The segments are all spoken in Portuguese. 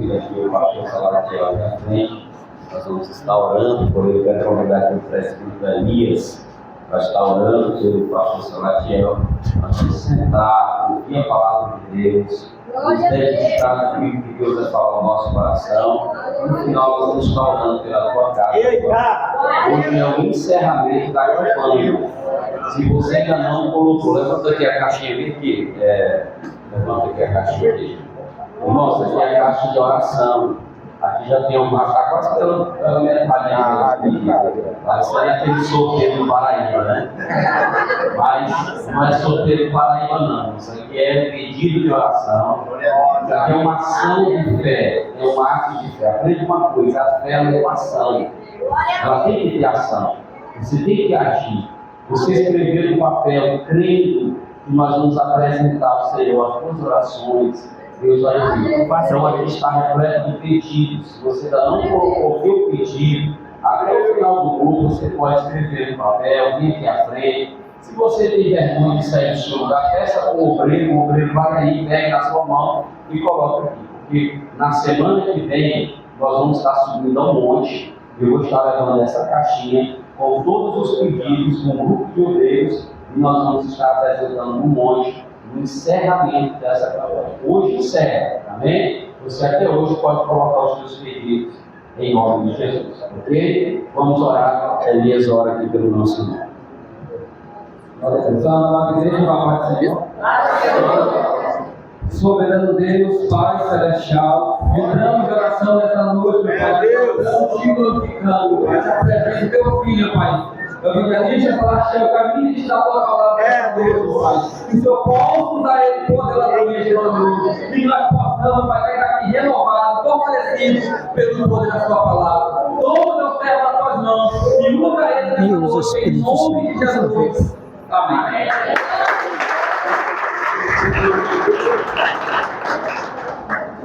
vida aqui o pastor Salatiel na frente. Nós vamos estar orando por ele. Quero convidar aqui o presbítero Elias para estar orando pelo pastor Salatiel. Nós vamos sentar, ouvir a palavra de Deus, nos dedicar aquilo que Deus vai falar no nosso coração. No final, nós vamos estar orando pela tua casa. Hoje é o encerramento da campanha. Se você ainda não colocou, levanta aqui a caixinha aqui. Levanta aqui a caixinha aqui. Irmãos, aqui é a caixa de oração. Aqui já tem uma, está quase pela metade. Parece aquele sorteio do Paraíba, né? Mas não é sorteio do Paraíba, não. Isso aqui é pedido de oração. Isso aqui é uma ação de fé. É um ato de fé. Aprende uma coisa: a fé é uma ação. Ela tem que ter ação. Você tem que agir. Você escrever no papel, crendo que nós vamos apresentar ao Senhor as suas orações. Deus vai ouvir. Então a gente está repleto de pedidos. Se você ainda não colocou o seu pedido, até o final do grupo você pode escrever no papel, vir aqui à frente. Se você tem vergonha de sair do seu lugar, peça para o obreiro vai aí, pega na sua mão e coloca aqui. Porque na semana que vem nós vamos estar subindo ao monte. Eu vou estar levando essa caixinha com todos os pedidos, com um grupo de obreiros, e nós vamos estar apresentando no monte no encerramento dessa campanha. Hoje encerra, amém? Você até hoje pode colocar os seus pedidos em nome de Jesus, ok? Vamos orar. Elias ora aqui pelo nosso irmão. Oração na igreja, papai do Senhor. Soberano Deus, Pai Celestial, entramos de oração nessa noite, Pai. Estamos te glorificando, Pai. Através do teu filho, Pai. Eu vim aqui falar que o caminho de da tua palavra Deus, Pai. Que o Senhor possa usar ele poderosamente essa noite. Que nós possamos, Pai, ficar aqui renovados, fortalecidos pelo poder da sua palavra. Toma o céu nas tuas mãos e usa ele nessa noite, em nome de Jesus. Amém.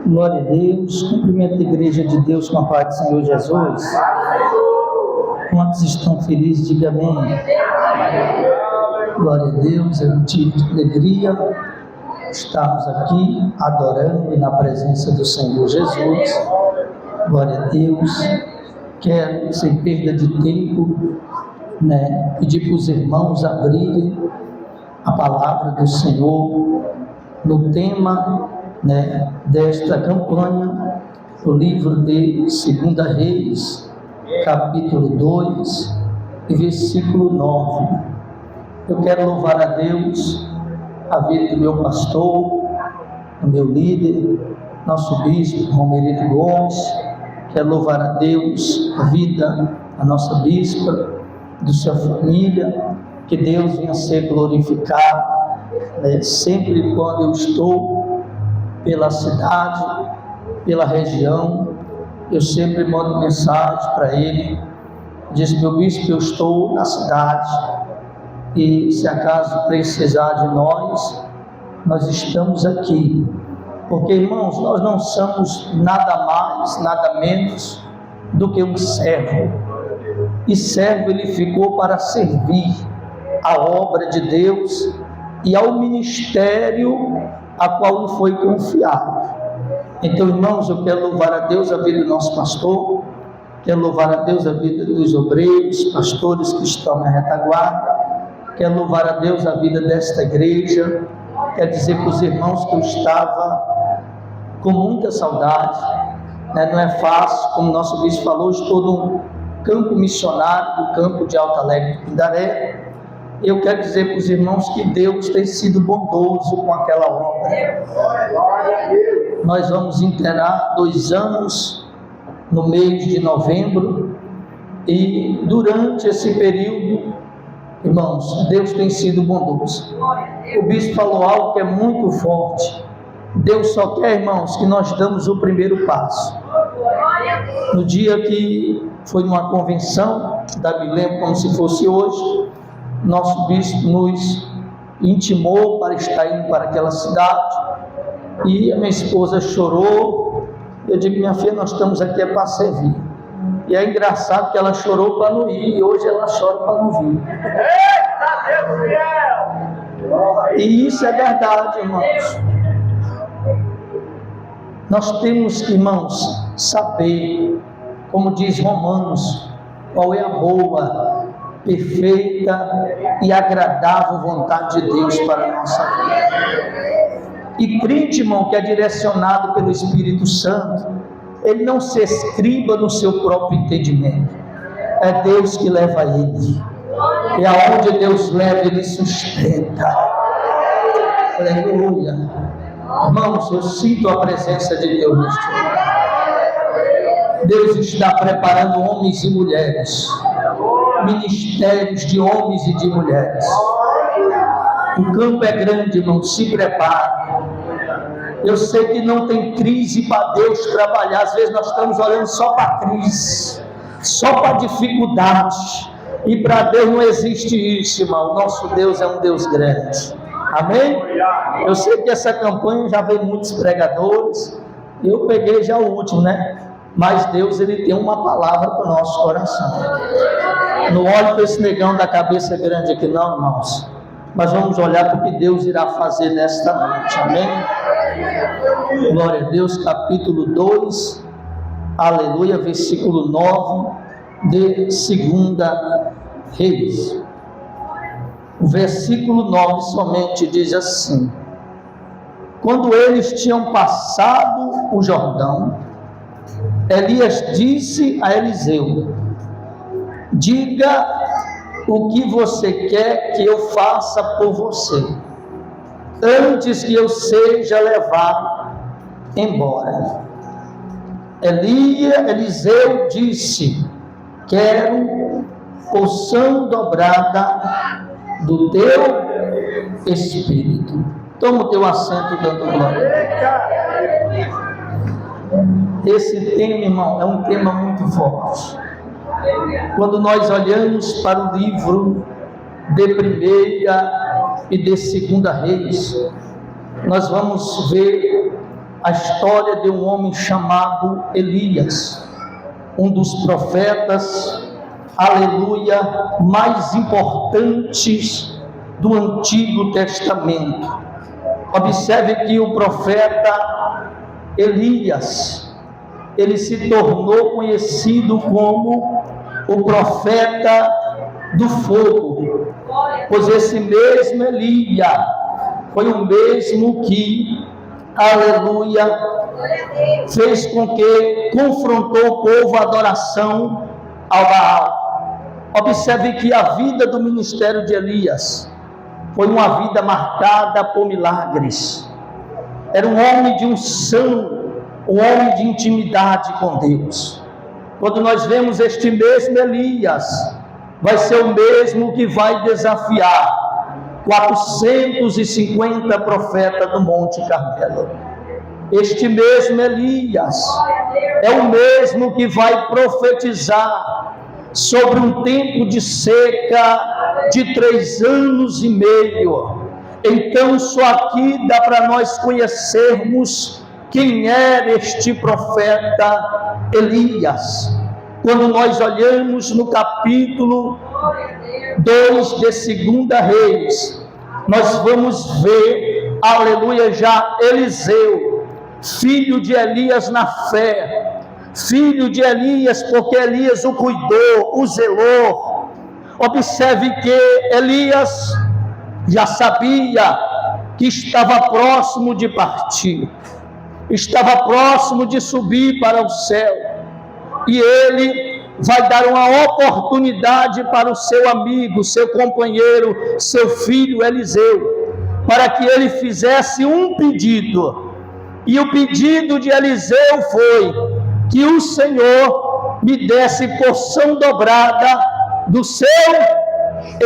Glória a Deus. Cumprimento a igreja de Deus com a paz do Senhor Jesus. Quantos estão felizes, diga amém. Glória a Deus, é um motivo de alegria estarmos aqui adorando na presença do Senhor Jesus. Glória a Deus. Quero, sem perda de tempo, pedir para os irmãos abrirem a palavra do Senhor no tema desta campanha, o livro de 2 Reis, capítulo 2, versículo 9. Eu quero louvar a Deus, a vida do meu pastor, o meu líder, nosso bispo Romerito Gomes. Quero louvar a Deus, a vida da nossa bispa, de sua família. Que Deus venha ser glorificado, sempre quando eu estou pela cidade, pela região. Eu sempre mando mensagem para ele, diz: meu bispo, eu estou na cidade, e se acaso precisar de nós estamos aqui. Porque, irmãos, nós não somos nada mais, nada menos do que um servo. E servo ele ficou para servir a obra de Deus e ao ministério a qual lhe foi confiado. Então, irmãos, eu quero louvar a Deus a vida do nosso pastor, quero louvar a Deus a vida dos obreiros, pastores que estão na retaguarda, quero louvar a Deus a vida desta igreja. Quero dizer para os irmãos que eu estava com muita saudade, não é fácil, como o nosso bispo falou, estou no campo missionário do campo de Alto Alegre do Pindaré. Eu quero dizer para os irmãos que Deus tem sido bondoso com aquela obra. Nós vamos inteirar 2 anos no mês de novembro, e durante esse período, irmãos, Deus tem sido bondoso. O bispo falou algo que é muito forte. Deus só quer, irmãos, que nós damos o primeiro passo. No dia que foi numa convenção, me lembro como se fosse hoje, nosso bispo nos intimou para estar indo para aquela cidade, e a minha esposa chorou. Eu digo: minha filha, nós estamos aqui para servir. E é engraçado que ela chorou para não ir, e hoje ela chora para não vir. E isso é verdade, irmãos. Nós temos, irmãos, saber, como diz Romanos, qual é a boa, perfeita e agradável vontade de Deus para a nossa vida. E crente, irmão, que é direcionado pelo Espírito Santo, ele não se escriba no seu próprio entendimento. É Deus que leva ele. E aonde Deus leva, ele sustenta. Aleluia. Irmãos, eu sinto a presença de Deus neste lugar. Deus está preparando homens e mulheres, ministérios de homens e de mulheres. O campo é grande, irmão, se prepare. Eu sei que não tem crise para Deus trabalhar. Às vezes nós estamos olhando só para a crise, só para a dificuldade. E para Deus não existe isso, irmão. Nosso Deus é um Deus grande. Amém? Eu sei que essa campanha já veio muitos pregadores. Eu peguei já o último, né? Mas Deus, ele tem uma palavra para o nosso coração. Não olhe para esse negão da cabeça grande aqui não, irmãos. Mas vamos olhar para o que Deus irá fazer nesta noite. Amém? Glória a Deus, capítulo 2, aleluia, versículo 9 de 2 Reis. O versículo 9 somente diz assim: quando eles tinham passado o Jordão, Elias disse a Eliseu: diga o que você quer que eu faça por você, antes que eu seja levado embora. Eliseu disse: quero porção dobrada do teu espírito. Toma o teu assento dando glória. Esse tema, irmão, é um tema muito forte. Quando nós olhamos para o livro de 1ª e de 2ª Reis, nós vamos ver a história de um homem chamado Elias, um dos profetas, aleluia, mais importantes do Antigo Testamento. Observe que o profeta Elias, ele se tornou conhecido como o profeta do fogo, pois esse mesmo Elias foi o mesmo que, aleluia, fez com que confrontou o povo à adoração ao Baal. Observe que a vida do ministério de Elias foi uma vida marcada por milagres. Era um homem de unção, um homem de intimidade com Deus. Quando nós vemos este mesmo Elias, vai ser o mesmo que vai desafiar 450 profetas do Monte Carmelo. Este mesmo Elias é o mesmo que vai profetizar sobre um tempo de seca de 3 anos e meio. Então só aqui dá para nós conhecermos quem era este profeta Elias. Quando nós olhamos no capítulo 2 de 2 Reis, nós vamos ver, aleluia, já Eliseu, filho de Elias na fé, filho de Elias porque Elias o cuidou, o zelou. Observe que Elias já sabia que estava próximo de partir, estava próximo de subir para o céu, e ele vai dar uma oportunidade para o seu amigo, seu companheiro, seu filho Eliseu, para que ele fizesse um pedido. E o pedido de Eliseu foi que o Senhor me desse porção dobrada do seu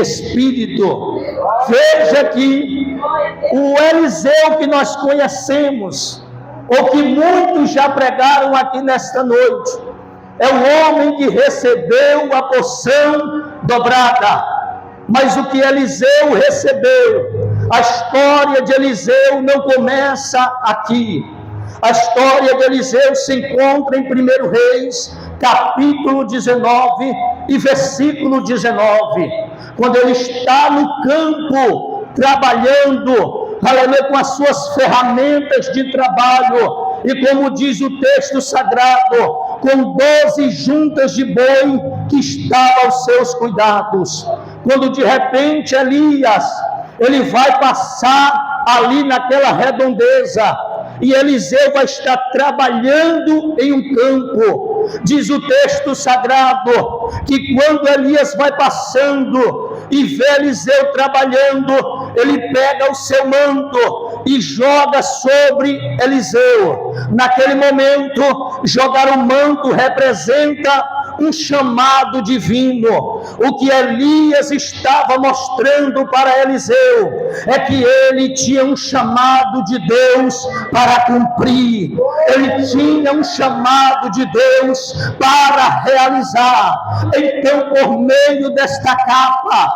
espírito. Veja que o Eliseu que nós conhecemos, ou que muitos já pregaram aqui nesta noite, é o homem que recebeu a porção dobrada. Mas o que Eliseu recebeu, a história de Eliseu não começa aqui. A história de Eliseu se encontra em 1 Reis, capítulo 19 e versículo 19, quando ele está no campo, trabalhando, aleluia, com as suas ferramentas de trabalho, e como diz o texto sagrado, com 12 juntas de boi que estavam aos seus cuidados. Quando de repente Elias, ele vai passar ali naquela redondeza, e Eliseu vai estar trabalhando em um campo. Diz o texto sagrado que quando Elias vai passando e vê Eliseu trabalhando, ele pega o seu manto e joga sobre Eliseu. Naquele momento, jogar o manto representa um chamado divino. O que Elias estava mostrando para Eliseu é que ele tinha um chamado de Deus para cumprir, ele tinha um chamado de Deus para realizar. Então, por meio desta capa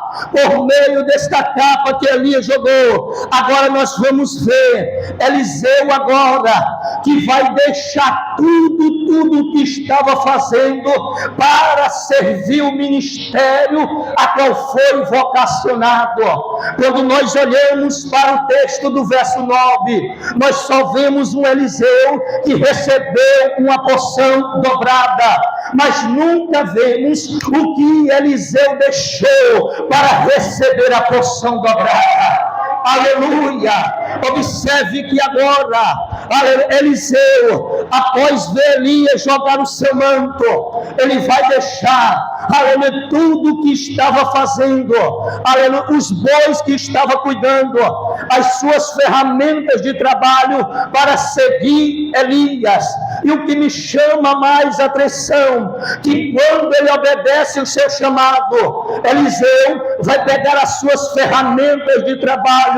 que Elias jogou, agora nós vamos ver Eliseu agora que vai deixar tudo que estava fazendo para servir o ministério a qual foi vocacionado. Quando nós olhamos para o texto do verso 9, nós só vemos um Eliseu que recebeu uma porção dobrada, mas nunca vemos o que Eliseu deixou para receber a porção dobrada. Aleluia! Observe que agora Eliseu, após ver Elias jogar o seu manto, ele vai deixar, aleluia, tudo que estava fazendo, aleluia, os bois que estava cuidando, as suas ferramentas de trabalho para seguir Elias. E o que me chama mais atenção, que quando ele obedece o seu chamado, Eliseu vai pegar as suas ferramentas de trabalho,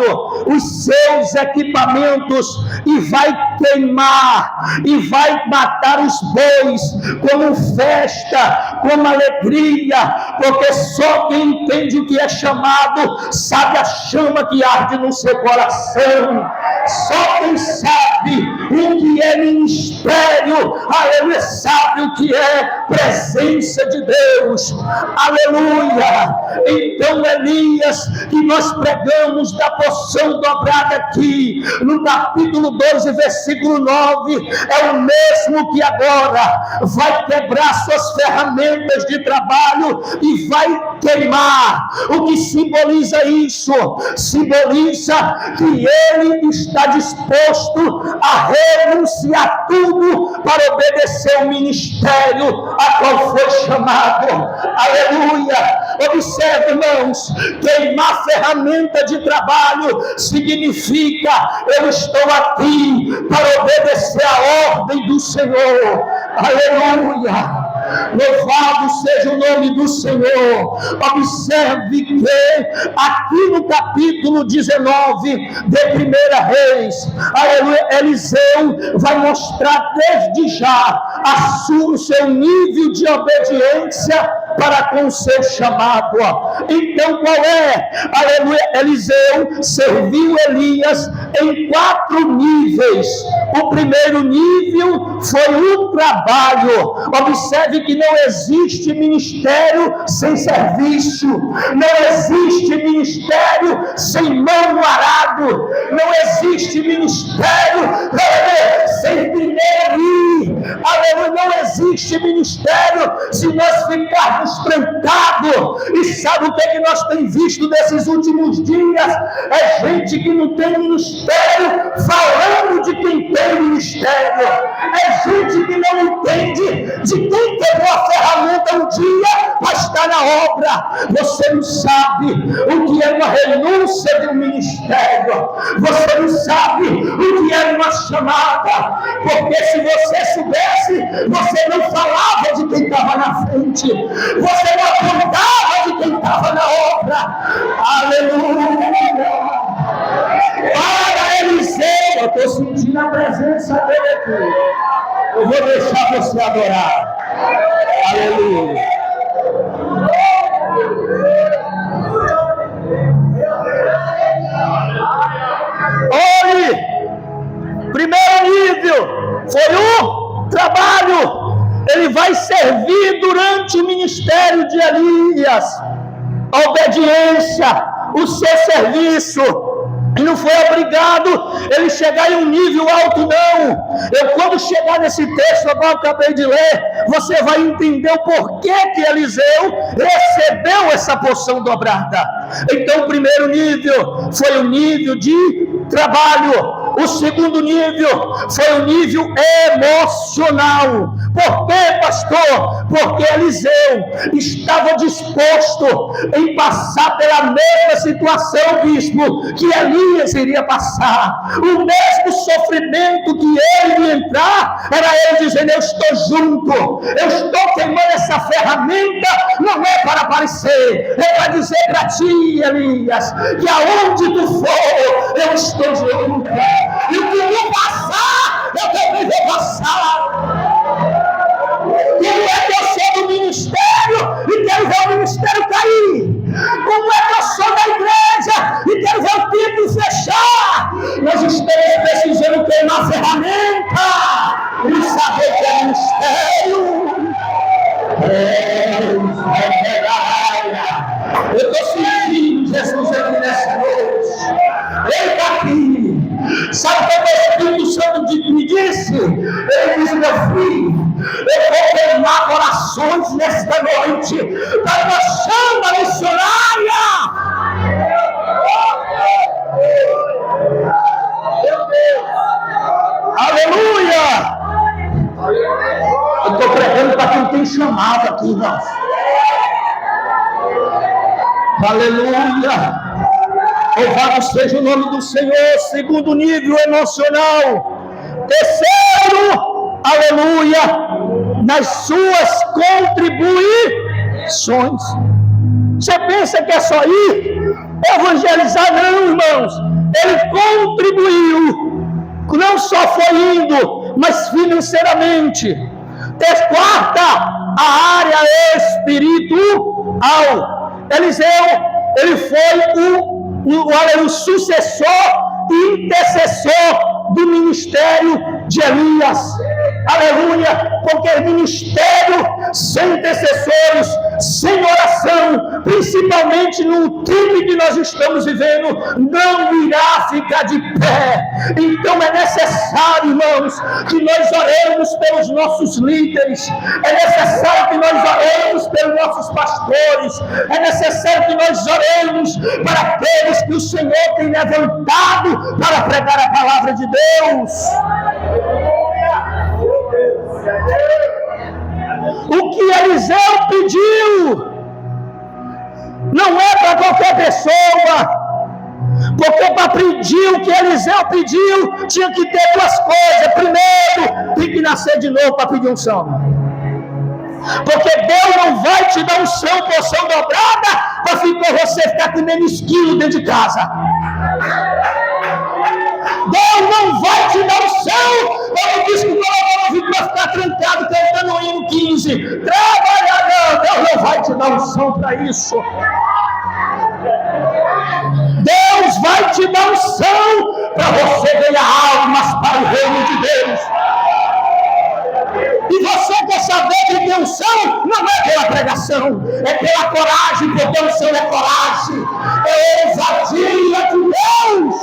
os seus equipamentos, e vai queimar, e vai matar os bois como festa, como alegria, porque só quem entende o que é chamado sabe a chama que arde no seu coração. Só quem sabe o que é ministério, aleluia, sabe o que é presença de Deus, aleluia. Então Elias, que nós pregamos da porção dobrada aqui, no capítulo 12, versículo 9, é o mesmo que agora vai quebrar suas ferramentas de trabalho e vai queimar. O que simboliza isso? Simboliza que ele está disposto a renunciar tudo para obedecer o ministério a qual foi chamado. Aleluia! Observe, irmãos, queimar ferramenta de trabalho significa: eu estou aqui para obedecer a ordem do Senhor. Aleluia! Louvado seja o nome do Senhor. Observe que aqui no capítulo 19 de 1 Reis, Eliseu vai mostrar desde já o seu nível de obediência para com o seu chamado. Então qual é? Aleluia, Eliseu serviu Elias em 4 níveis. O primeiro nível foi o trabalho. Observe que não existe ministério sem serviço, não existe ministério sem mão no arado, não existe ministério sem primeiro ir. Aleluia, não existe ministério se nós ficarmos trancados. E sabe o que é que nós temos visto nesses últimos dias? É gente que não tem ministério falando de quem tem ministério. É gente que não entende de quem quebrou a ferramenta um dia para estar na obra. Você não sabe o que é uma renúncia de um ministério. Você não sabe o que é uma chamada. Porque se você soubesse, você não falava de quem estava na frente. Você não apontava de quem estava na obra. Aleluia! Para Eliseu, eu estou sentindo a presença dele aqui. Eu vou deixar você adorar. Aleluia. Olhe, primeiro nível foi o trabalho. Ele vai servir durante o ministério de Elias. A obediência, o seu serviço. E não foi obrigado ele chegar em um nível alto, não. Quando chegar nesse texto que eu acabei de ler, você vai entender o porquê que Eliseu recebeu essa porção dobrada. Então, o primeiro nível foi o nível de trabalho. O segundo nível foi o nível emocional. Por quê, pastor? Porque Eliseu estava disposto em passar pela mesma situação, bispo, que Elias iria passar. O mesmo sofrimento que ele ia entrar, era ele dizendo: eu estou junto, eu estou queimando essa ferramenta, não é para aparecer, é para dizer para ti, Elias, que aonde tu for, eu estou junto. E o que me passar, eu também vou passar. Como é que eu sou do ministério e quero ver o ministério cair? Como é que eu sou da igreja e quero ver o templo fechar? Nós estamos precisando queimar a ferramenta e saber que é ministério. Eu estou sentindo Jesus aqui nessa noite. Ele está aqui. Sabe o que o Espírito Santo me disse? Ele disse: meu filho, eu vou queimar corações nesta noite para uma chama missionária. Meu Deus! Aleluia! Eu estou pregando para quem tem chamado aqui, irmãos. Aleluia! Louvado seja o nome do Senhor. Segundo nível emocional. Terceiro, aleluia, nas suas contribuições. Você pensa que é só ir evangelizar? Não, irmãos. Ele contribuiu. Não só foi indo, mas financeiramente. Quarta, a área espiritual. Eliseu, ele foi o sucessor e intercessor do ministério de Elias. Aleluia, porque ministério sem intercessores, sem oração, principalmente no tempo que nós estamos vivendo, não irá ficar de pé. Então é necessário, irmãos, que nós oremos pelos nossos líderes, é necessário que nós oremos pelos nossos pastores, é necessário que nós oremos para aqueles que o Senhor tem levantado para pregar a palavra de Deus. O que Eliseu pediu não é para qualquer pessoa, porque para pedir o que Eliseu pediu tinha que ter duas coisas. Primeiro, tem que nascer de novo para pedir unção, porque Deus não vai te dar unção, porção dobrada, para você ficar comendo esquilo dentro de casa. Deus não vai te dar unção, como disse que o para ficar trancado cantando o hino 15. Trabalhar não, Deus não vai te dar unção para isso. Deus vai te dar unção para você ganhar almas para o reino de Deus. E você quer saber que tem unção? Não é pela pregação, é pela coragem, porque a unção é coragem, é ousadia de Deus.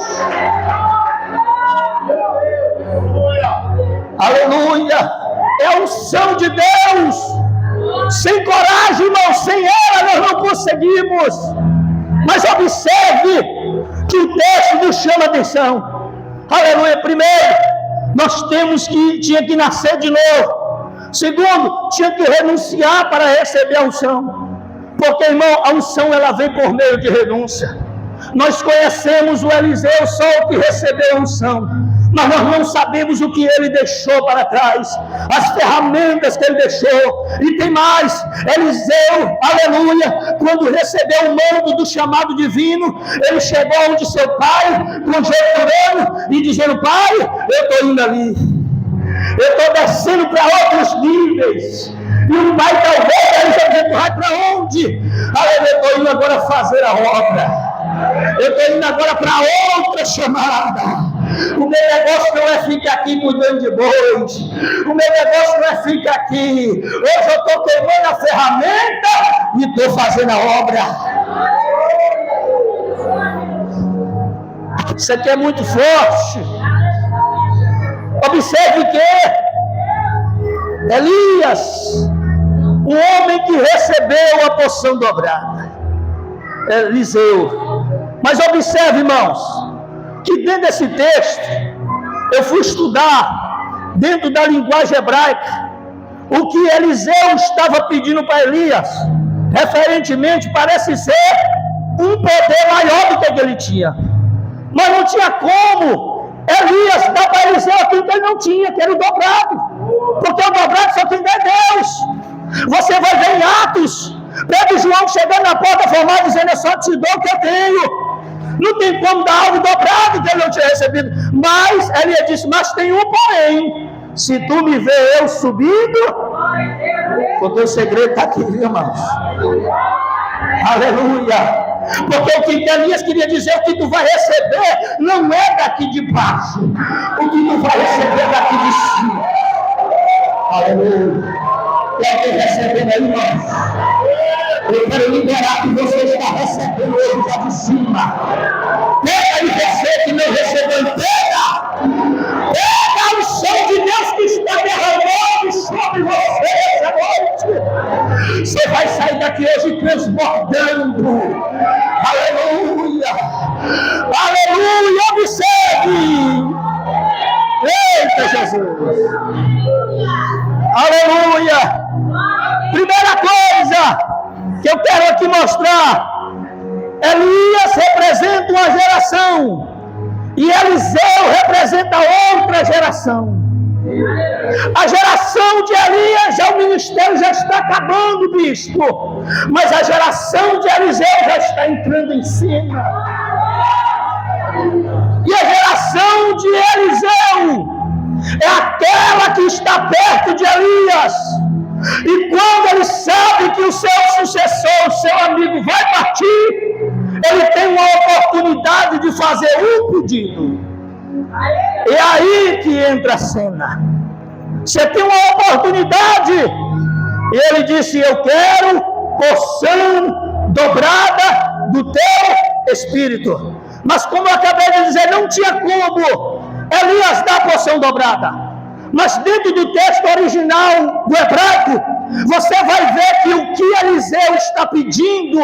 Aleluia! É a unção de Deus. Sem coragem, irmão, sem ela nós não conseguimos. Mas observe que o texto nos chama a atenção. Aleluia! Primeiro, nós tinha que nascer de novo. Segundo, tinha que renunciar para receber a unção. Porque, irmão, a unção ela vem por meio de renúncia. Nós conhecemos o Eliseu só o que recebeu a unção, mas nós não sabemos o que ele deixou para trás, as ferramentas que ele deixou. E tem mais, Eliseu, aleluia, quando recebeu o mando do chamado divino, ele chegou onde seu pai, conjecturando e dizendo: pai, eu estou indo ali, eu estou descendo para outros níveis. E o pai talvez ele já dizendo: vai para onde? Aleluia, eu estou indo agora fazer a obra. Eu estou indo agora para outra chamada. O meu negócio não é ficar aqui cuidando de bois. O meu negócio não é ficar aqui. Hoje eu estou queimando a ferramenta e estou fazendo a obra. Isso aqui é muito forte. Observe que Elias, o homem que recebeu a porção dobrada, Eliseu. Mas observe, irmãos, que dentro desse texto, eu fui estudar, dentro da linguagem hebraica, o que Eliseu estava pedindo para Elias, referentemente, parece ser um poder maior do que ele tinha. Mas não tinha como Elias dar para Eliseu aquilo que ele não tinha, que era o dobrado. Porque o dobrado só quem dá é Deus. Você vai ver em Atos, Pedro e João chegando na porta formada, dizendo: eu só te dou o que eu tenho. Não tem como dar algo dobrado que ele não tinha recebido. Mas Elias disse: mas tem um porém. Se tu me vê eu subindo, porque o segredo está aqui, viu, irmãos? Aleluia! Porque o que Elias queria dizer, o que tu vai receber não é daqui de baixo, o que tu vai receber é daqui de cima. Aleluia! Quer que recebendo aí, irmãos? Eu quero liberar que você está recebendo hoje já de cima. Pega e você que não recebeu, pega o som de Deus que está derramando sobre você essa noite. Você vai sair daqui hoje transbordando. Aleluia! Aleluia! Observe! Eita, Jesus! Aleluia! Primeira coisa que eu quero aqui mostrar: Elias representa uma geração e Eliseu representa outra geração. A geração de Elias, já o ministério já está acabando, bispo, mas a geração de Eliseu já está entrando em cena. E a geração de Eliseu é aquela que está perto de Elias. E quando ele sabe que o seu sucessor, o seu amigo vai partir, ele tem uma oportunidade de fazer um pedido. É aí que entra a cena. Você tem uma oportunidade. E ele disse: eu quero porção dobrada do teu espírito. Mas como eu acabei de dizer, não tinha como Elias dar a porção dobrada. Mas dentro do texto original do hebraico, você vai ver que o que Eliseu está pedindo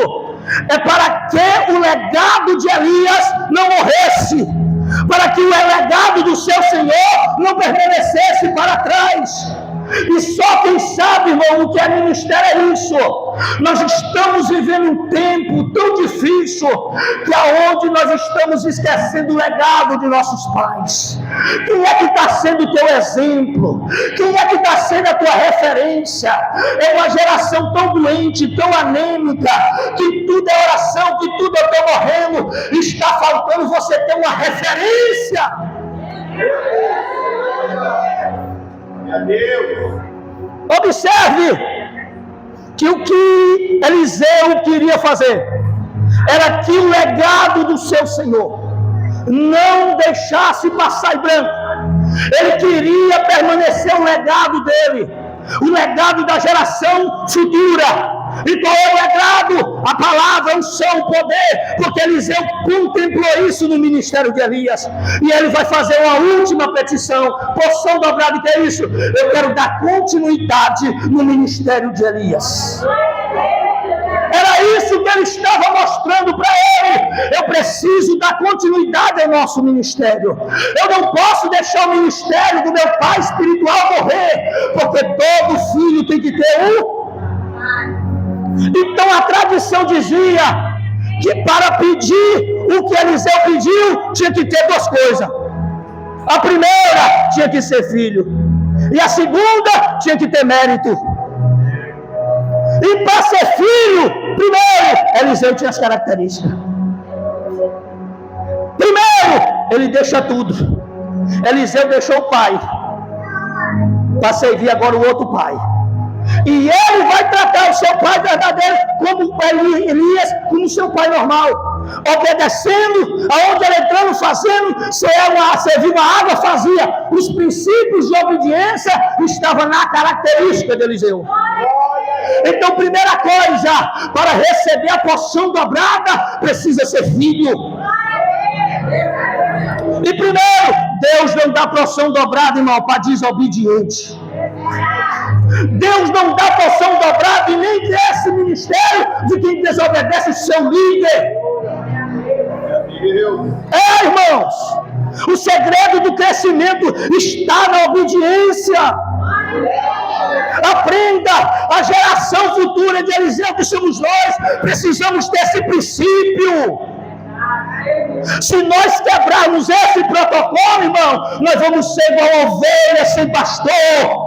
é para que o legado de Elias não morresse, para que o legado do seu Senhor não permanecesse para trás. E só quem sabe, irmão, o que é ministério é isso. Nós estamos vivendo um tempo tão difícil que aonde nós estamos esquecendo o legado de nossos pais. Quem é que está sendo o teu exemplo? Quem é que está sendo a tua referência? É uma geração tão doente, tão anêmica, que tudo é oração, que tudo eu estou morrendo. Está faltando você ter uma referência. Observe que o que Eliseu queria fazer era que o legado do seu Senhor não deixasse passar em branco. Ele queria permanecer o legado dele, o legado da geração futura. E qual é o legado? A palavra, o unção, o poder, porque Eliseu contemplou isso no ministério de Elias. E ele vai fazer uma última petição: porção dobrada. Que é isso? Eu quero dar continuidade no ministério de Elias. Era isso que ele estava mostrando para ele. Eu preciso dar continuidade ao nosso ministério. Eu não posso deixar o ministério do meu pai espiritual morrer, porque todo filho tem que ter um. Então a tradição dizia que para pedir o que Eliseu pediu, tinha que ter duas coisas. A primeira, tinha que ser filho. E a segunda, tinha que ter mérito. E para ser filho, primeiro, Eliseu tinha as características. Primeiro, ele deixa tudo. Eliseu deixou o pai para servir agora o outro pai. E ele vai tratar o seu pai verdadeiro como Elias, como seu pai normal, obedecendo, aonde ele entrando, fazendo, servir uma água, fazia. Os princípios de obediência estavam na característica de Eliseu. Então, primeira coisa, para receber a porção dobrada, precisa ser filho. E primeiro, Deus não dá porção dobrada, irmão, para desobediente. Deus não dá porção dobrada e nem desse ministério de quem desobedece seu líder. Irmãos, o segredo do crescimento está na obediência. Aprenda, a geração futura de Eliseu, que somos nós, precisamos ter esse princípio. Se nós quebrarmos esse protocolo, irmão, nós vamos ser igual ovelhas sem pastor.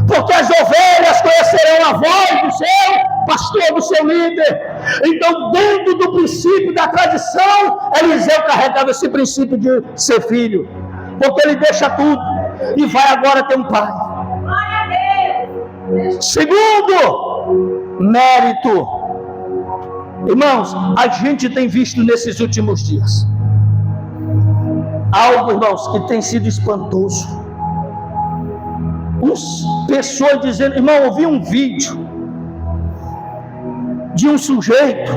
Porque as ovelhas conhecerão a voz do seu pastor, do seu líder. Então, dentro do princípio da tradição, Eliseu carregava esse princípio de ser filho. Porque ele deixa tudo e vai agora ter um pai. Segundo, mérito. Irmãos, a gente tem visto nesses últimos dias algo, irmãos, que tem sido espantoso. Pessoas dizendo, irmão, eu vi um vídeo de um sujeito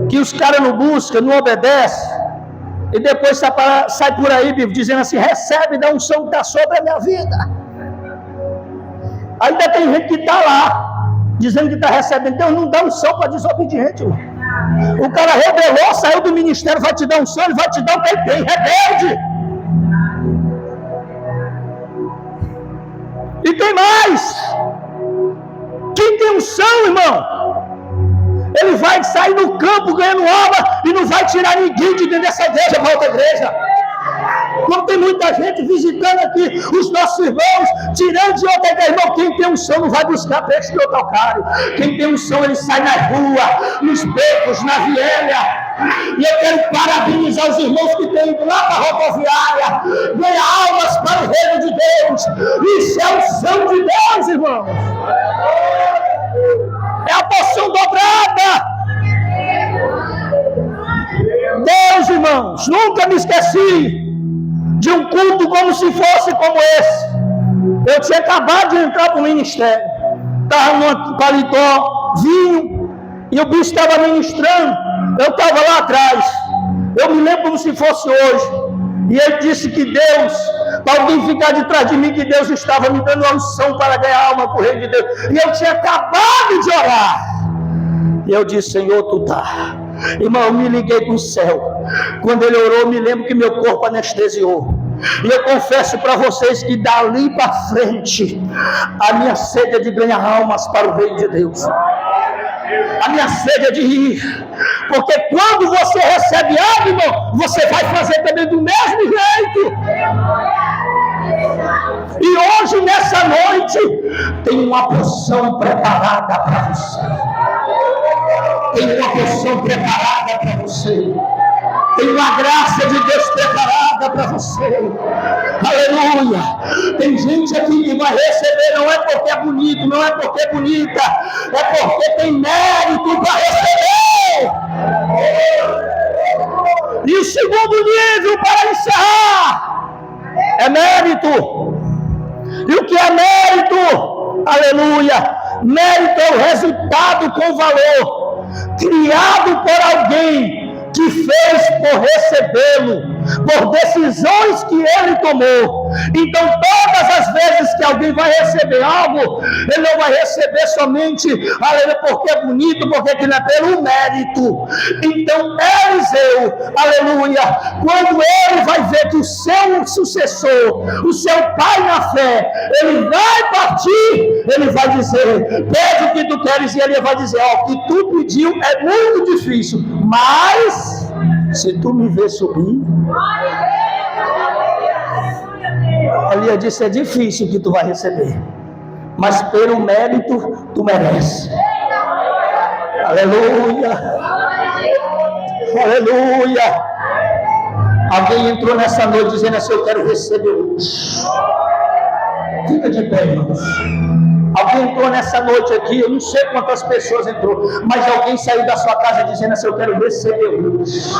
que os caras não buscam, não obedecem, e depois sai por aí dizendo assim, recebe da unção que está sobre a minha vida. Ainda tem gente que está lá, dizendo que está recebendo. Deus não dá unção para desobediente, irmão. O cara rebelou, saiu do ministério, vai te dar unção, ele vai te dar o que ele tem, rebelde. E tem mais. Quem tem unção, irmão, ele vai sair no campo ganhando alma e não vai tirar ninguém de dentro dessa igreja para outra igreja. Como tem muita gente visitando aqui os nossos irmãos, tirando de outra igreja. Irmão, quem tem unção não vai buscar peixe de outro calcário. Quem tem unção, ele sai na rua, nos becos, na viela. E eu quero parabenizar os irmãos que têm ido lá para a rodoviária, ganhar almas para o reino de Deus. Isso é unção de Deus, irmãos. É a porção dobrada. Deus, irmãos, nunca me esqueci de um culto como se fosse como esse. Eu tinha acabado de entrar para o ministério, estava num paletó, vinho, e o bicho estava ministrando, eu estava lá atrás, eu me lembro como se fosse hoje, e ele disse que Deus, para alguém ficar de trás de mim, que Deus estava me dando uma unção para ganhar alma para o reino de Deus, e eu tinha acabado de orar, e eu disse, Senhor, tu tá. Irmão, eu me liguei com o céu. Quando ele orou, eu me lembro que meu corpo anestesiou. E eu confesso para vocês que dali para frente, a minha sede é de ganhar almas para o reino de Deus. A minha sede é de ir. Porque quando você recebe algo, irmão, você vai fazer também do mesmo jeito. E hoje, nessa noite, tem uma porção preparada para você. Tem uma porção preparada para você. Tem uma graça de Deus preparada para você. Aleluia. Tem gente aqui que vai receber, não é porque é bonito, não é porque é bonita, é porque tem mérito para receber. E o segundo nível, para encerrar, é mérito. E o que é mérito? Aleluia. Mérito é o resultado com valor, criado por alguém que fez por recebê-lo, por decisões que ele tomou. Então, todas as vezes que alguém vai receber algo, ele não vai receber somente, aleluia, porque é bonito, porque é pelo mérito. Então, Eliseu, aleluia, quando ele vai ver que o seu sucessor, o seu pai na fé, ele vai partir, ele vai dizer, pede o que tu queres, e ele vai dizer, ó, o que tu pediu é muito difícil, mas se tu me ver subir, Elias disse, é difícil que tu vai receber, mas pelo mérito tu merece. Aleluia, aleluia. Alguém entrou nessa noite dizendo assim, eu quero receber hoje. Fica de pé, irmãos. Alguém entrou nessa noite aqui, eu não sei quantas pessoas entrou, mas alguém saiu da sua casa dizendo assim, eu quero receber hoje.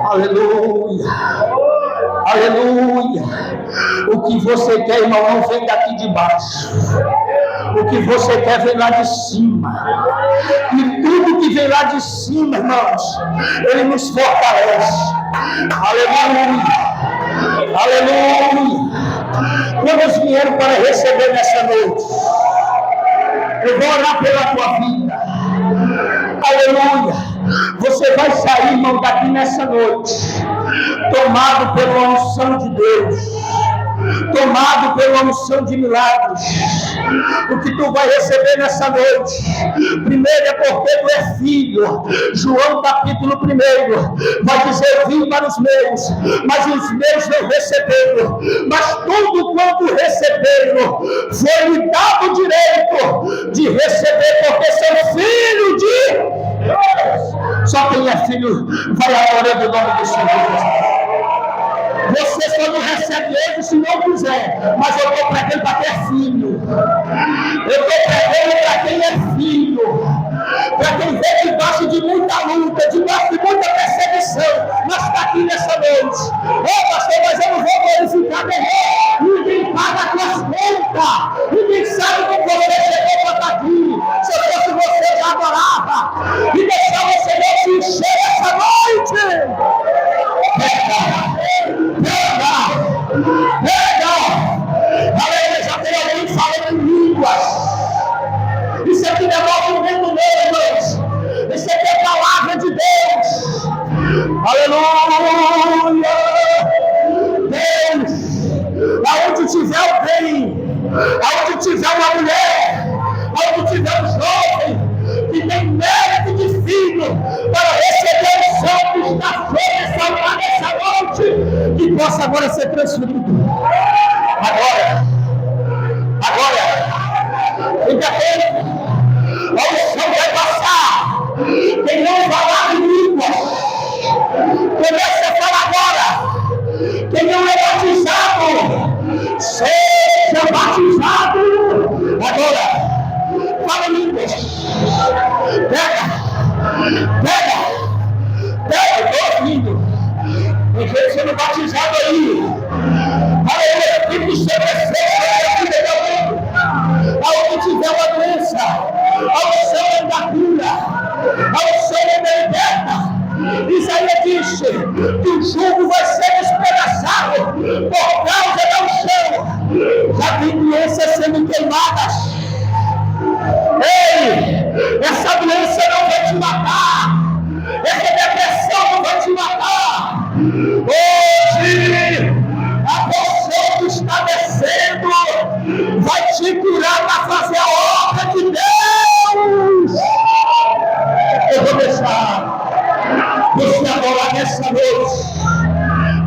Aleluia, aleluia. O que você quer, irmão, não vem daqui de baixo. O que você quer vem lá de cima. E tudo que vem lá de cima, irmãos, Ele nos fortalece. Aleluia! Aleluia! Quantos vieram para receber nessa noite? Eu vou orar pela tua vida. Aleluia! Você vai sair, irmão, daqui nessa noite, tomado pela unção de Deus, tomado pela unção de milagres. O que tu vai receber nessa noite, primeiro é porque tu é filho. João capítulo 1 vai dizer: vim para os meus, mas os meus não receberam, mas tudo quanto receberam, foi-lhe dado o direito de receber, porque são filho de Deus. Só quem é filho vai adorar o nome do Senhor. Você só não recebe ele se não quiser. Mas eu estou pregando para quem é filho. Eu estou pregando para quem é filho. Para quem vem debaixo de muita luta, debaixo de muita perseguição, mas está aqui nessa noite. Ô pastor, mas eu não vou glorificar Deus. Ninguém paga as tuas contas. Ninguém sabe como você chegou para estar aqui. Se eu fosse você, já adorava. E deixar você não se encher essa noite. Pega! Aleluia! Já tem alguém falando em línguas. Isso aqui não é movimento meu, irmãos. Isso aqui é palavra de Deus. Aleluia! Deus, aonde tiver alguém, aonde tiver uma mulher, aonde tiver um jovem que tem mérito de filho para receber o céu que está sobre essa noite, que possa agora ser transferido. Agora, fica atento. A unção vai passar. Quem não falar em línguas, comece a falar agora. Quem não é batizado, seja batizado agora. Fala em línguas. Pega, estou ouvindo. Tem gente sendo batizado aí. Aleluia, tem que ser perfeito. Aonde tiver uma doença, a unção é da cura, a unção é da liberta. Isaías disse que o jugo vai ser despedaçado por causa da unção. Já tem doenças sendo queimadas. Ei, essa doença não vai te matar. Essa depressão não vai te matar. Hoje, a porção que está descendo vai te curar para fazer a obra de Deus. Eu vou deixar você adorar nessa noite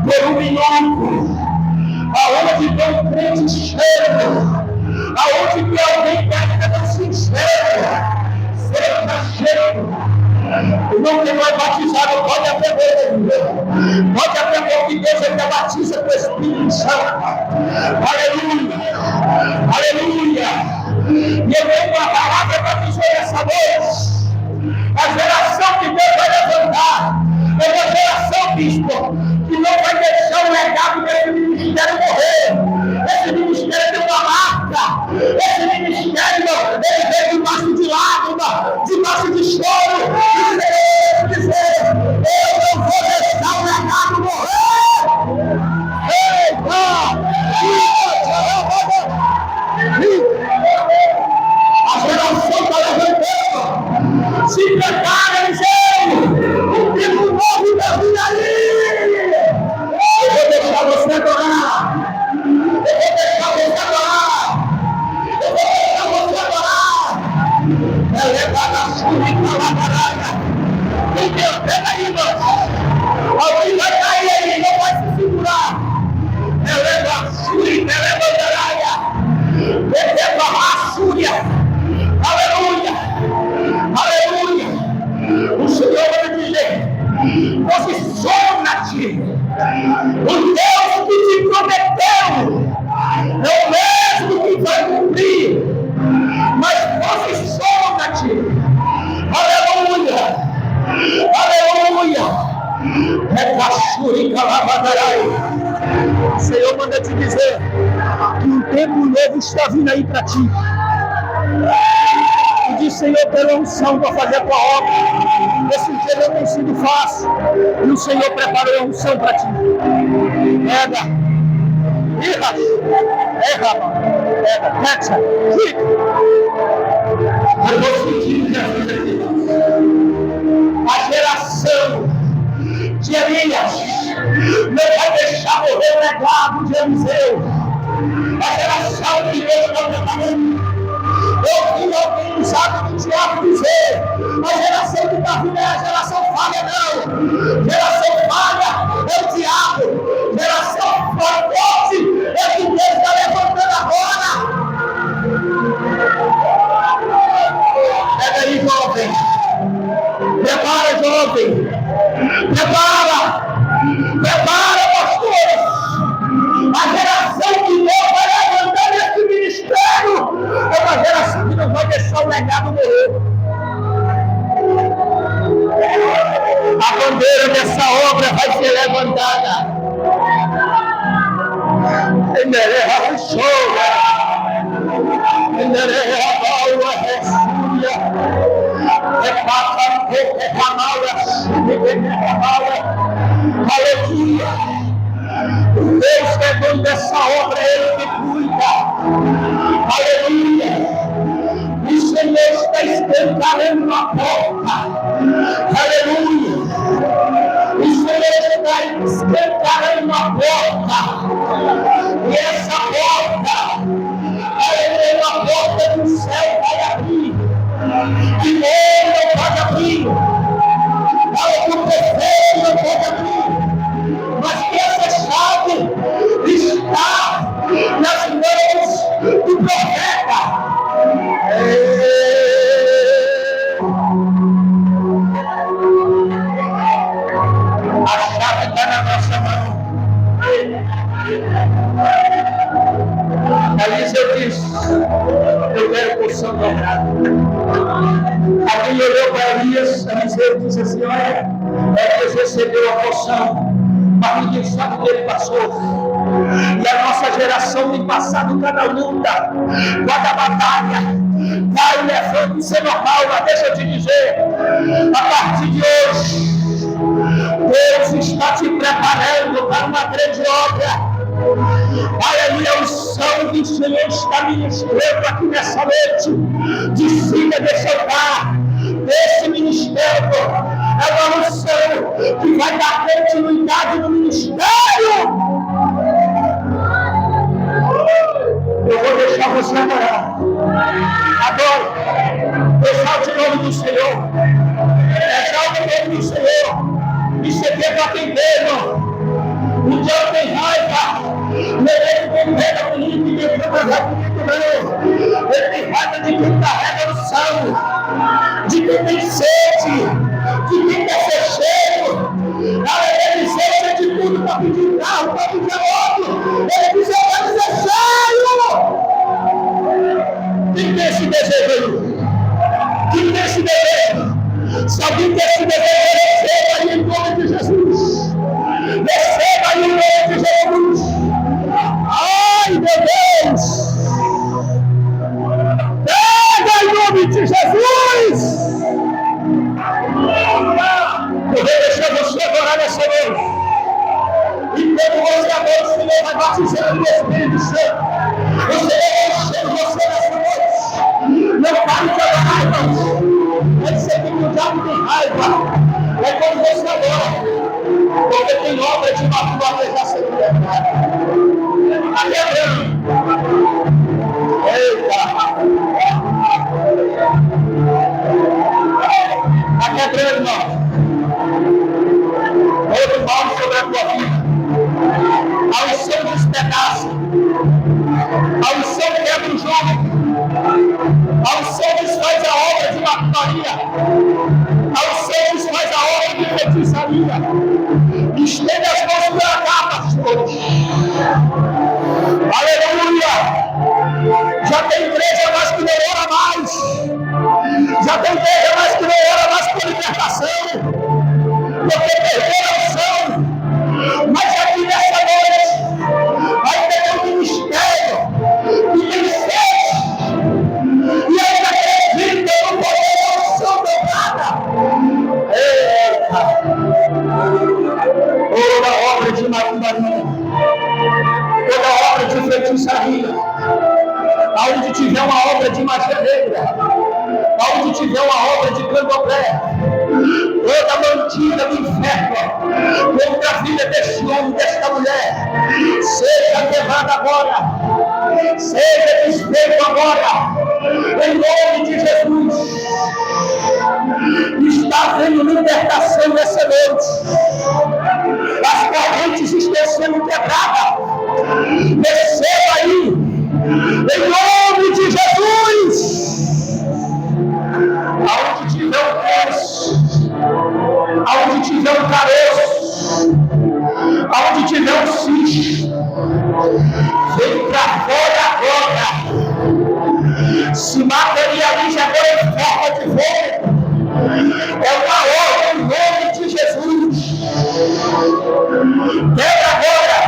por um minuto, aonde tem um crente cheio, aonde tem alguém que ainda não se enxerga, seja cheio. Irmão que não é batizado, pode aprender, pode aprender que Deus ainda batiza com o Espírito Santo. Aleluia, aleluia. E eu tenho uma palavra para dizer essa noite. A geração que Deus vai levantar é uma geração, bispo, que não vai deixar o legado desse ministério morrer. Esse ministério tem uma marca. Esse ministério, ele vem debaixo de lágrima, debaixo de choro. E dizer, eu não vou deixar o legado morrer. Eita! A geração está levantando. Se prepara, Eliseu. O tempo novo vai vir aí. Eu vou deixar você adorar. Eu vou deixar você adorar. Eu vou deixar você adorar. Eleva a sua e calabaraia. Pega aí, irmão. Alguém vai cair aí, não vai se segurar. Eleva a sua e calabaraia. Eleva a sua. Aleluia. Aleluia. O Senhor vai dizer: posiciona-te. O Deus que te prometeu é o mesmo que vai cumprir. Mas posiciona-te. Aleluia. Aleluia. O Senhor manda te dizer que um tempo novo está vindo aí para ti. E aqui, Senhor, pela unção para fazer a tua obra. Esse dia não tem sido fácil. E o Senhor preparou a unção para ti. Pega. Pega. Catcha. Fica. Eu vou sentir Jesus aqui. A geração de Elias não vai deixar morrer o legado de Eliseu. A geração que Deus está preparando. Eu vi alguém usado do diabo dizer: a geração que está vindo é a geração falha, não. Geração falha é o diabo. Geração forte é que Deus está levantando agora. Pega aí, jovem. Prepara, jovem. Prepara, pastores. A geração que Deus vai levantar nesse ministério é uma geração que não vai deixar o legado morrer. A bandeira dessa obra vai ser levantada. Aleluia. Deus que é dono dessa obra, Ele que cuida. Aleluia. O Senhor está escancarando a porta. Aleluia. O Senhor está escancarando a porta. E essa porta, aleluia, a porta do céu vai abrir. Que ele não pode abrir. O prefeito não pode abrir. Mas que essa chave está nas mãos do profeta. A chave está na nossa mão. Eliseu disse: eu quero porção dobrada. Alguém olhou para Elias, Eliseu disse assim: olha, Elias recebeu a porção, mas ninguém sabe o que ele passou. E a nossa geração tem passado cada luta, cada batalha. Vai, levante, isso é normal, mas deixa eu te dizer, a partir de hoje, Deus está te preparando para uma grande obra. Aleluia, o sangue do Senhor está ministrando aqui nessa noite. Decida deixar desse ministério. É uma unção que vai dar continuidade no ministério. Eu vou deixar você adorar. Adore. Exalte o nome do Senhor. Exalte o nome do Senhor. E você quer atender, o diabo tem raiva. Ele tem raiva comigo, ninguém tem raiva comigo, não. Ele tem raiva de quem carrega o sangue, de quem tem sede, de quem quer ser cheio. Ele seja de tudo para pedir carro, para pedir outro. Ele diz: eu quero ser cheio. Quem tem esse desejo aí? Quem tem esse desejo? Se alguém tem esse desejo, receba aí em nome de Jesus. Receba aí em nome de Jesus. Ai, meu Deus. Pega em nome de Jesus. Eu vou deixar você adorar nessa noite. E quando você adora, o Senhor vai batizando no Espírito Santo. O Senhor vai enchendo você nessa noite. Não pare de adorar, irmãos. Pode ser que o diabo tem raiva. É quando você adora. Porque tem obra de matar já sendo libertada. Está quebrando. Eita. Está quebrando, irmão. Todo mal sobre a tua vida. A unção despedaça. A unção quebra o jogo. A unção desfaz a obra de maçonaria. A unção desfaz a obra de feitiçaria. Estende as mãos para cá, pastores. Aleluia! Já tem igreja mais que não ora mais. Já tem igreja mais que não ora mais por libertação. Porque perdeu a unção. Mas aqui nessa noite ainda tem um ministério que tem sede. E ainda acredita no Aonde tiver uma obra de magia negra, aonde tiver uma obra de candomblé, toda mantida do inferno contra a vida deste homem, desta mulher, seja quebrada agora, seja desfeito agora, em nome de Jesus. Está havendo libertação nessa noite, as correntes estão sendo quebradas. Receba aí, em nome de Jesus. Aonde tiver um poço, aonde tiver um caroço, aonde tiver um cisto, vem para fora agora. Se materializa agora em forma de fogo. É uma ordem em nome de Jesus. Quebra agora.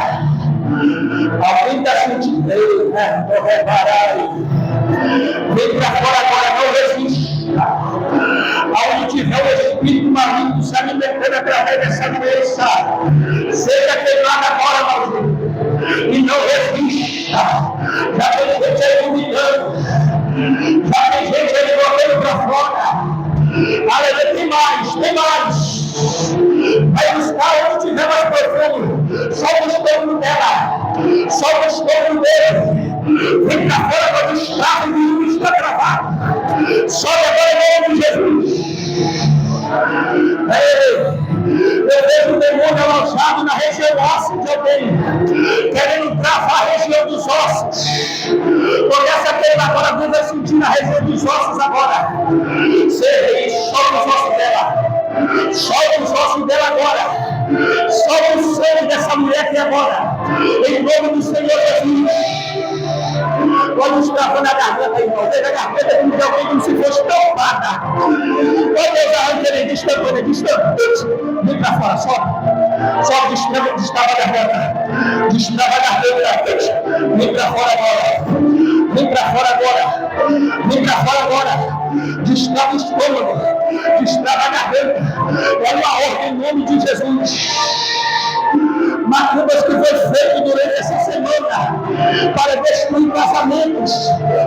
Alguém está sentindo, né? Vou reparar aí. Vem para fora agora, não resiste. Aonde tiver o espírito maligno se alimentando através dessa doença, seja queimado agora, maldito. E não resista. Já tem gente aí vomitando. Já tem gente aí botando para fora. Aleluia, tem mais, tem mais. Vai buscar onde tiver mais profundo. Só o estômago dela. Só o estômago dele. Vem para fora quando o estrago de luz está travado. Sobe agora em nome de Jesus. Eu vejo o demônio alojado na região óssea de alguém, querendo travar a região dos ossos. Começa a queimar agora, Deus vai sentir na região dos ossos agora. Sobe os ossos dela. Sobe os ossos dela agora. Sobe o sangue dessa mulher aqui agora. Em nome do Senhor Jesus. Pode estar na garganta, irmão. Veja a garganta de alguém como se fosse tampada. Quando Deus arranca ele, destapa. Vem para fora, sobe, destrava a garganta. Destrava a garganta. Vem para fora agora. Vem para fora agora. Vem para fora agora. Destrava o estômago. Destrava a garganta. É uma ordem em nome de Jesus. Macumbas que foi feito durante essa semana para destruir casamentos,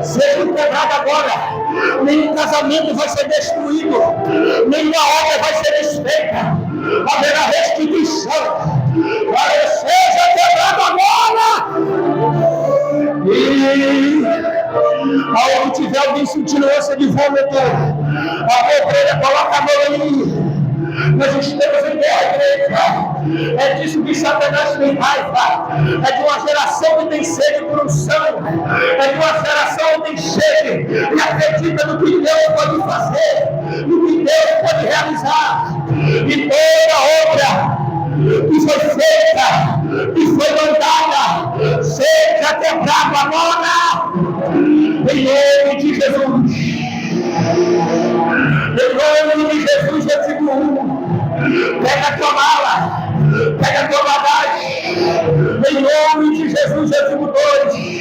sejam quebrados agora. Nenhum casamento vai ser destruído, nenhuma obra vai ser desfeita, haverá restituição. Para seja quebrado agora. E aonde tiver alguém sentindo ânsia de vômito, a obreira coloca a mão aí. Nós estamos em guerra, igreja. É disso que Satanás tem raiva. É de uma geração que tem sede por unção. É de uma geração que tem sede e acredita no que Deus pode fazer, no que Deus pode realizar. E toda obra que foi feita, que foi mandada, seja quebrada agora. Em nome de Jesus. Em nome de Jesus, eu digo, pega a tua mala, pega a tua bagagem. Em nome de Jesus, eu digo 2.